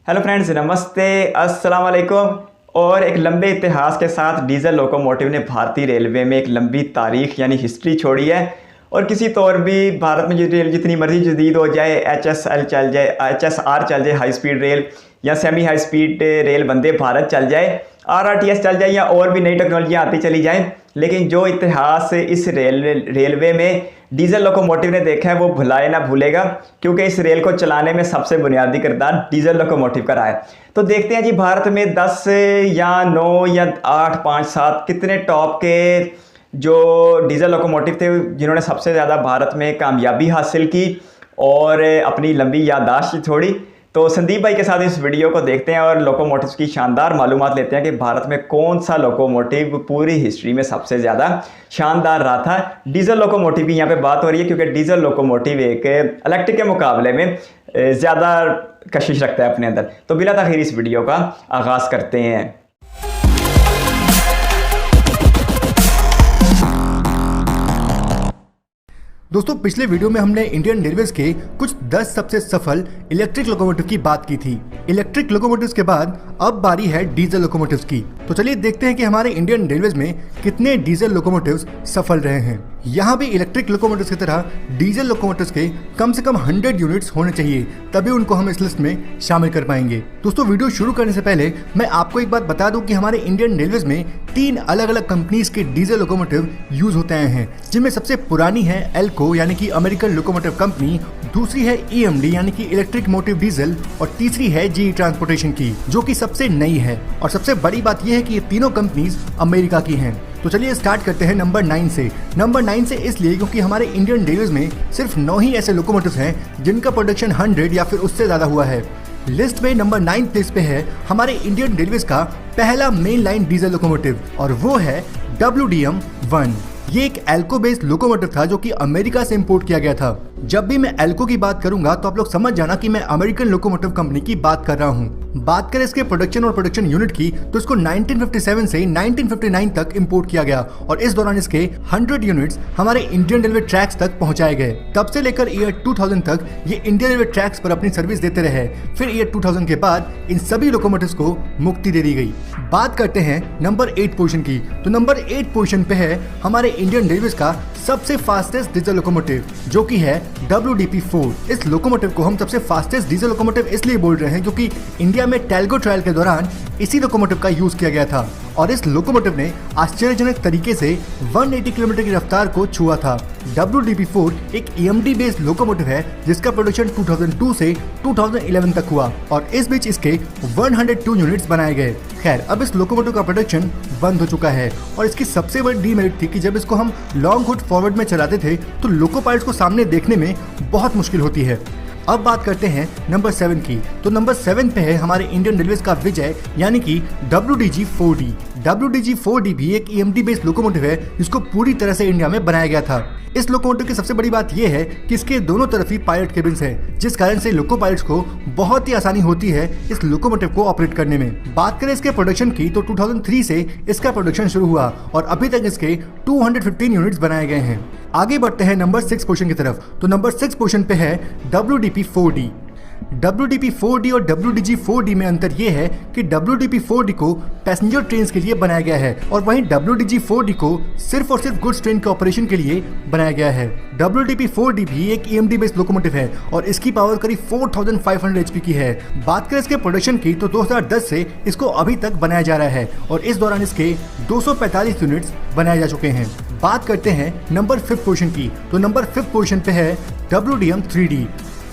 Hello friends, नमस्ते, अस्सलाम वालेकुम। और एक लंबे इतिहास के साथ डीजल लोकोमोटिव ने भारतीय रेलवे में एक लंबी तारीख यानी हिस्ट्री छोड़ी है। और किसी तौर भी भारत में रेल जितनी मर्जी जदीद हो जाए, HSL चल जाए, HSR चल जाए, हाई स्पीड रेल या semi high speed rail Vande Bharat चल जाए, RRTS चल जाए या और भी नई टेक्नोलॉजियाँ आती चली जाएँ, लेकिन जो इतिहास इस रेलवे में डीजल लोकोमोटिव ने देखा है वो भुलाए ना भूलेगा, क्योंकि इस रेल को चलाने में सबसे बुनियादी किरदार डीजल लोकोमोटिव का रहा है। तो देखते हैं जी, भारत में 10 या 9 या 8, 5, 7 कितने टॉप के जो डीजल लोकोमोटिव थे जिन्होंने सबसे ज़्यादा भारत में कामयाबी हासिल की और अपनी लंबी याददाश्त छोड़ी। तो संदीप भाई के साथ इस वीडियो को देखते हैं और लोकोमोटिव्स की शानदार मालूमात लेते हैं कि भारत में कौन सा लोकोमोटिव पूरी हिस्ट्री में सबसे ज़्यादा शानदार रहा था। डीजल लोकोमोटिव की यहाँ पे बात हो रही है, क्योंकि डीजल लोकोमोटिव एक इलेक्ट्रिक के मुकाबले में ज़्यादा कशिश रखता है अपने अंदर। तो बिला ताखीर इस वीडियो का आगाज़ करते हैं। दोस्तों, पिछले वीडियो में हमने इंडियन रेलवेज के कुछ 10 सबसे सफल इलेक्ट्रिक लोकोमोटिव की बात की थी। इलेक्ट्रिक लोकोमोटिव्स के बाद अब बारी है डीजल लोकोमोटिव्स की। तो चलिए देखते हैं कि हमारे इंडियन रेलवेज में कितने डीजल लोकोमोटिव्स सफल रहे हैं। यहाँ भी इलेक्ट्रिक लोकोमोटिव्स की तरह डीजल लोकोमोटिव्स के कम से कम 100 यूनिट्स होने चाहिए, तभी उनको हम इस लिस्ट में शामिल कर पाएंगे। दोस्तों, वीडियो शुरू करने से पहले मैं आपको एक बात बता दूं कि हमारे इंडियन रेलवेज में 3 अलग अलग कंपनीज के डीजल लोकोमोटिव यूज होते आए हैं, जिनमें सबसे पुरानी है एल्को यानी कि अमेरिकन लोकोमोटिव कंपनी, दूसरी है EMD यानी कि इलेक्ट्रिक मोटिव डीजल, और तीसरी है GE ट्रांसपोर्टेशन की, जो कि सबसे नई है। और सबसे बड़ी बात यह है कि ये तीनों कंपनीज अमेरिका की हैं। तो चलिए स्टार्ट करते हैं नंबर 9 से। नंबर 9 से इसलिए क्योंकि हमारे इंडियन रेलवेज में सिर्फ 9 ही ऐसे लोकोमोटिव्स हैं जिनका प्रोडक्शन 100 या फिर उससे ज्यादा हुआ है। लिस्ट में नंबर 9 प्लेस पे है हमारे इंडियन रेलवेज का पहला मेन लाइन डीजल लोकोमोटिव, और वो है WDM-1। ये एक एल्को बेस्ड लोकोमोटिव था जो कि अमेरिका से इंपोर्ट किया गया था। जब भी मैं एल्को की बात करूंगा तो आप लोग समझ जाना कि मैं अमेरिकन लोकोमोटिव कंपनी की बात कर रहा हूँ। बात करें इसके प्रोडक्शन और प्रोडक्शन यूनिट की तो इसको 1957 से 1959 तक इंपोर्ट किया गया, और इस दौरान इसके 100 यूनिट्स हमारे इंडियन रेलवे ट्रैक्स तक पहुंचाए गए। तब से लेकर ईयर 2000 तक ये इंडियन रेलवे ट्रैक्स पर अपनी सर्विस देते रहे। फिर ईयर 2000 के बाद इन सभी लोकोमोटिव्स को मुक्ति दे दी गई। बात करते हैं नंबर 8 पोजीशन की। तो नंबर 8 पोजीशन पे है हमारे इंडियन रेलवेज का सबसे फास्टेस्ट डीजल लोकोमोटिव, जो कि है WDP-4। इस लोकोमोटिव को हम सबसे फास्टेस्ट डीजल लोकोमोटिव इसलिए बोल रहे हैं क्योंकि इंडिया में टेल्गो ट्रायल के दौरान इसी लोकोमोटिव का यूज किया गया था, और इस लोकोमोटिव ने आश्चर्यजनक तरीके से 180 किलोमीटर की रफ्तार को छुआ था। WDP-4 एक EMD बेस्ड लोकोमोटिव है जिसका प्रोडक्शन 2002 से 2011 तक हुआ, और इस बीच इसके 102 यूनिट्स बनाए गए। खैर, अब इस लोकोमोटिव का प्रोडक्शन बंद हो चुका है, और इसकी सबसे बड़ी डीमेरिट थी कि जब इसको हम लॉन्ग हुड फॉरवर्ड में चलाते थे तो लोको पायलट्स को सामने देखने में बहुत मुश्किल होती है। अब बात करते हैं नंबर 7 की। तो नंबर 7 पे है हमारे इंडियन रेलवेज का विजय यानी कि WDG-4D। WDG-4D भी एक EMD बेस्ड लोकोमोटिव है जिसको पूरी तरह से इंडिया में बनाया गया था। इस लोकोमोटिव की सबसे बड़ी बात यह है कि इसके दोनों तरफ ही पायलट केबिन्स हैं, जिस कारण से लोको पायलट्स को बहुत ही आसानी होती है इस लोकोमोटिव को ऑपरेट करने में। बात करें इसके प्रोडक्शन की तो 2003 से इसका प्रोडक्शन शुरू हुआ और अभी तक इसके 215 यूनिट्स बनाए गए हैं। आगे बढ़ते हैं नंबर 6 पोजीशन की तरफ। तो नंबर 6 पोजीशन पे है WDP-4D। WDP-4D और WDG-4D में अंतर यह है कि WDP-4D को पैसेंजर ट्रेन के लिए बनाया गया है, और वहीं WDG-4D को सिर्फ और सिर्फ गुड्स ट्रेन के ऑपरेशन के लिए बनाया गया है। WDP-4D भी एक EMD बेस्ड लोकोमोटिव है और इसकी पावर करीब 4500 HP की है। बात करें इसके प्रोडक्शन की तो 2010 से इसको अभी तक बनाया जा रहा है, और इस दौरान इसके 245 यूनिट्स बनाए जा चुके हैं। बात करते हैं नंबर 5 पोजीशन की। तो नंबर 5 पोजीशन पे है WDM-3D।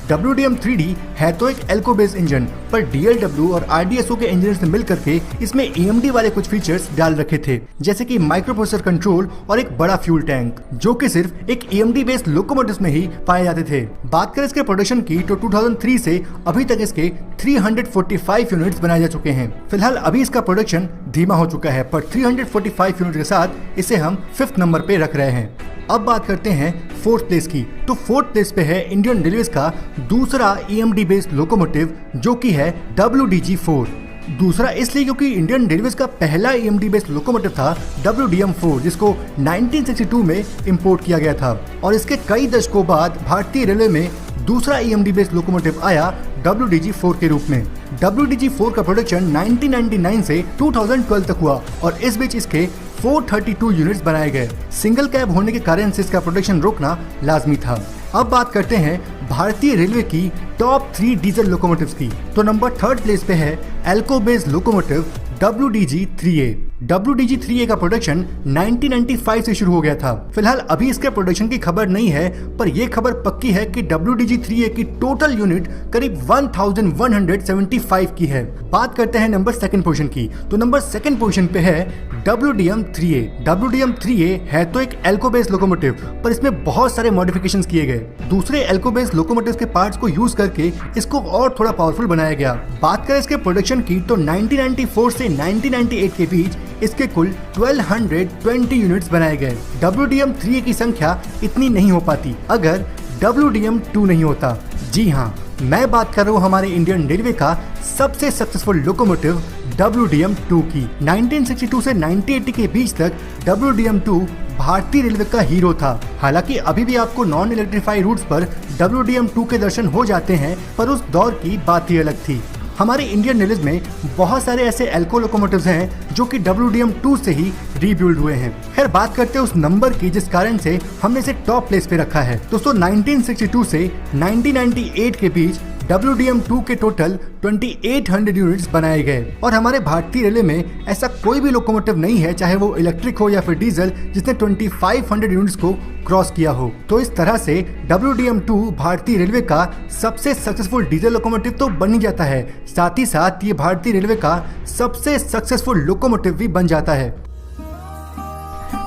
WDM-3D है तो एक एल्को बेस्ड इंजन, पर DLW और RDSO के इंजीनियर्स ने मिलकर के इसमें EMD वाले कुछ फीचर्स डाल रखे थे, जैसे कि माइक्रो प्रोसेसर कंट्रोल और एक बड़ा फ्यूल टैंक, जो कि सिर्फ एक EMD बेस्ड लोकोमोटिव्स में ही पाए जाते थे। बात करें इसके प्रोडक्शन की तो 2003 से अभी तक इसके 345 यूनिट्स बनाए जा चुके हैं। फिलहाल अभी इसका प्रोडक्शन धीमा हो चुका है, पर 345 यूनिट के साथ इसे हम 5th नंबर पे रख रहे हैं। अब बात करते हैं 4th प्लेस की। तो 4th प्लेस पे है इंडियन रेलवेज का दूसरा EMD बेस्ड लोकोमोटिव, जो कि है WDG-4। दूसरा इसलिए क्योंकि इंडियन रेलवेज का पहला EMD बेस्ड लोकोमोटिव था WDM-4, जिसको 1962 में इंपोर्ट किया गया था, और इसके कई दशकों बाद भारतीय रेलवे में दूसरा EMD बेस्ड लोकोमोटिव आया WDG-4 के रूप में। WDG-4 का प्रोडक्शन 1999 से 2012 तक हुआ और इस बीच इसके 432 यूनिट्स बनाए गए। सिंगल कैब होने के कारण से इसका प्रोडक्शन रोकना लाजमी था। अब बात करते हैं भारतीय रेलवे की टॉप 3 डीजल लोकोमोटिव्स की। तो नंबर 3rd प्लेस पे है एल्को बेस्ड लोकोमोटिव WDG-3A। WDG-3A का प्रोडक्शन 1995 से शुरू हो गया था। फिलहाल अभी इसके प्रोडक्शन की खबर नहीं है, पर यह खबर पक्की है कि WDG-3A की टोटल यूनिट करीब 1175 की है। बात करते हैं नंबर 2nd पोजीशन की। तो नंबर 2nd पोजीशन पे है WDM-3A। WDM-3A है तो एक एल्को बेस्ड लोकोमोटिव, पर इसमें बहुत सारे मॉडिफिकेशंस किए गए। दूसरे एल्को बेस्ड लोकोमोटिव्स के पार्ट्स को यूज करके इसको और थोड़ा पावरफुल बनाया गया। बात करें इसके प्रोडक्शन की तो 1994 से 1998 के बीच इसके कुल 1220 यूनिट्स बनाए गए। WDM-3A की संख्या इतनी नहीं हो पाती अगर WDM-2 नहीं होता। जी हाँ, मैं बात कर रहा हूँ हमारे इंडियन रेलवे का सबसे सक्सेसफुल लोकोमोटिव WDM-2 की। 1962 से 1980 के बीच तक WDM-2 भारतीय रेलवे का हीरो था। हालांकि अभी भी आपको नॉन इलेक्ट्रीफाई रूट्स पर WDM-2 के दर्शन हो जाते हैं, पर उस दौर की बात ही अलग थी। हमारे इंडियन रेलवे में बहुत सारे ऐसे एल्को लोकोमोटिव्स हैं जो कि WDM-2 से ही रीबिल्ड हुए हैं। खैर बात करते हैं उस नंबर की जिस कारण से हमने इसे टॉप प्लेस पे रखा है। दोस्तों 1962 से 1998 के बीच WDM-2 के टोटल 2800 यूनिट्स बनाए गए और हमारे भारतीय रेलवे में ऐसा कोई भी लोकोमोटिव नहीं है, चाहे वो इलेक्ट्रिक हो या फिर डीजल, जिसने 2500 यूनिट्स को क्रॉस किया हो। तो इस तरह से WDM-2 भारतीय रेलवे का सबसे सक्सेसफुल डीजल लोकोमोटिव तो बन ही जाता है, साथ ही साथ ये भारतीय रेलवे का सबसे सक्सेसफुल लोकोमोटिव भी बन जाता है।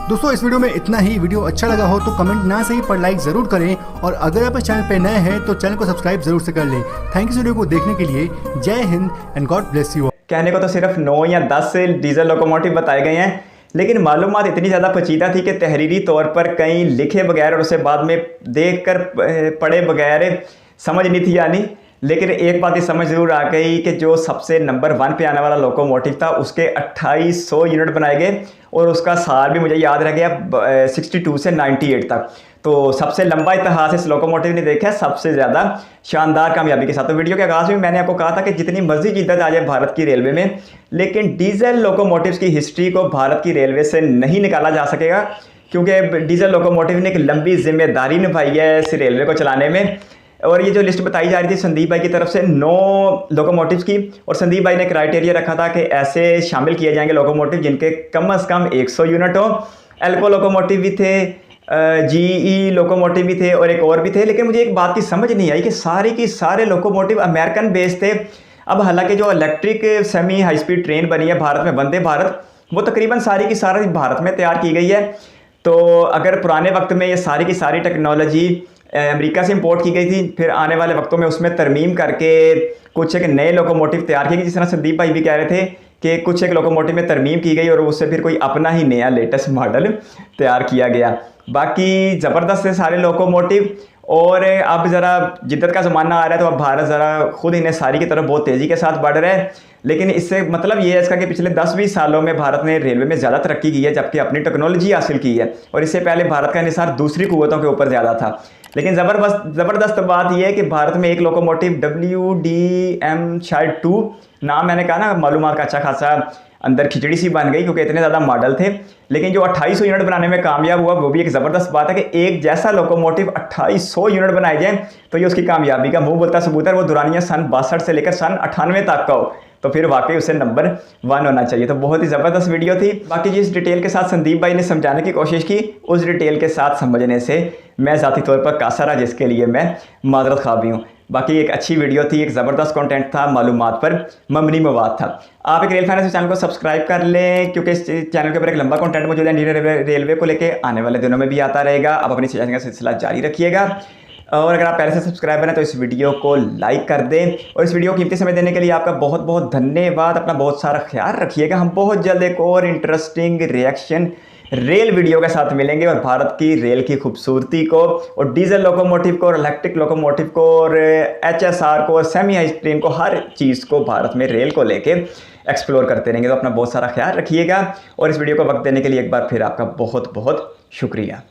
दोस्तों इस वीडियो में इतना ही। वीडियो अच्छा लगा हो तो कमेंट ना सही पर लाइक जरूर करें और अगर आप इस चैनल पे नए हैं तो चैनल को सब्सक्राइब जरूर से कर लें। थैंक यू वीडियो को देखने के लिए। जय Hind and God bless you. कहने को तो सिर्फ 9 या 10 डीजल लोकोमोटिव बताए गए हैं, लेकिन मालूमात इतनी ज़्यादा पेचीदा थी कि तहरीरी तौर पर कहीं लिखे बगैर और उसे बाद में देख कर पढ़े बगैर समझ नहीं थी आनी। लेकिन एक बात ही समझ ज़रूर आ गई कि जो सबसे नंबर 1 पे आने वाला लोकोमोटिव था उसके 2800 यूनिट बनाए गए और उसका साल भी मुझे याद रह गया 62 से 98 तक। तो सबसे लंबा इतिहास इस लोकोमोटिव ने देखा है, सबसे ज़्यादा शानदार कामयाबी के साथ। तो वीडियो के आगाज़ में मैंने आपको कहा था कि जितनी मर्जी जिद्दत आ जाए भारत की रेलवे में, लेकिन डीजल लोकोमोटिव्स की हिस्ट्री को भारत की रेलवे से नहीं निकाला जा सकेगा, क्योंकि डीजल लोकोमोटिव ने एक लंबी जिम्मेदारी निभाई है इस रेलवे को चलाने में। और ये जो लिस्ट बताई जा रही थी संदीप भाई की तरफ से 9 लोकोमोटिव्स की, और संदीप भाई ने क्राइटेरिया रखा था कि ऐसे शामिल किए जाएंगे लोकोमोटिव जिनके कम से कम 100 यूनिट हो। एल्को लोकोमोटिव भी थे, GE लोकोमोटिव भी थे और एक और भी थे। लेकिन मुझे एक बात की समझ नहीं आई कि सारे की सारे लोकोमोटिव अमेरिकन बेस्ड थे। अब हालांकि जो electric semi high speed train बनी है भारत में, वंदे भारत, वो तकरीबन सारी की सारी भारत में तैयार की गई है। तो अगर पुराने वक्त में ये सारी की सारी टेक्नोलॉजी अमेरिका से इंपोर्ट की गई थी, फिर आने वाले वक्तों में उसमें तरमीम करके कुछ एक नए लोकोमोटिव तैयार किए गए, जिस तरह संदीप भाई भी कह रहे थे कि कुछ एक लोकोमोटिव में तरमीम की गई और उससे फिर कोई अपना ही नया लेटेस्ट मॉडल तैयार किया गया। बाकी ज़बरदस्त है सारे लोकोमोटिव। और अब ज़रा जिद्दत का ज़माना आ रहा है तो अब भारत ज़रा खुद इन्हें सारी की तरफ बहुत तेज़ी के साथ बढ़ रहा है। लेकिन इससे मतलब ये है इसका कि पिछले 10-20 सालों में भारत ने रेलवे में ज़्यादा तरक्की की है, जबकि अपनी टेक्नोलॉजी हासिल की है। और इससे पहले भारत का निसार दूसरी कुव्वतों के ऊपर ज़्यादा था। लेकिन ज़बरदस्त बात यह है कि भारत में एक लोकोमोटिव WDM शायद 2 नाम मैंने कहा ना, मालूमात का अच्छा खासा अंदर खिचड़ी सी बन गई क्योंकि इतने ज़्यादा मॉडल थे। लेकिन जो 2800 यूनिट बनाने में कामयाब हुआ वो भी एक ज़बरदस्त बात है कि एक जैसा लोकोमोटिव 2800 यूनिट बनाए जाए तो ये उसकी कामयाबी का मुंह बोलता सबूत है। वो दुरानिया सन 62 से लेकर सन 98 तक का हो तो फिर वाकई उसे नंबर 1 होना चाहिए। तो बहुत ही ज़बरदस्त वीडियो थी। बाकी जिस डिटेल के साथ संदीप भाई ने समझाने की कोशिश की, उस डिटेल के साथ समझने से मैं ज़ाती तौर पर कासा रहा, जिसके लिए मैं माजरत ख्वाह भी हूँ। बाकी एक अच्छी वीडियो थी, एक ज़बरदस्त कंटेंट था, मालूमात पर मबनी मवाद था। आप एक रेल फैन से चैनल को सब्सक्राइब कर लें, क्योंकि इस चैनल के ऊपर एक लंबा कंटेंट मौजूद है इंडियन रेलवे को लेके, आने वाले दिनों में भी आता रहेगा। आप अपनी चैनल का सिलसिला जारी रखिएगा और अगर आप पहले से सब्सक्राइबर हैं तो इस वीडियो को लाइक कर दें। और इस वीडियो को कीमती समय देने के लिए आपका बहुत बहुत धन्यवाद। अपना बहुत सारा ख्याल रखिएगा। हम बहुत जल्द एक और इंटरेस्टिंग रिएक्शन रेल वीडियो के साथ मिलेंगे और भारत की रेल की खूबसूरती को और डीजल लोकोमोटिव को और इलेक्ट्रिक लोकोमोटिव को और HSR को और सेमी हाई ट्रेन को, हर चीज़ को भारत में रेल को लेके एक्सप्लोर करते रहेंगे। तो अपना बहुत सारा ख्याल रखिएगा और इस वीडियो को वक्त देने के लिए एक बार फिर आपका बहुत बहुत शुक्रिया।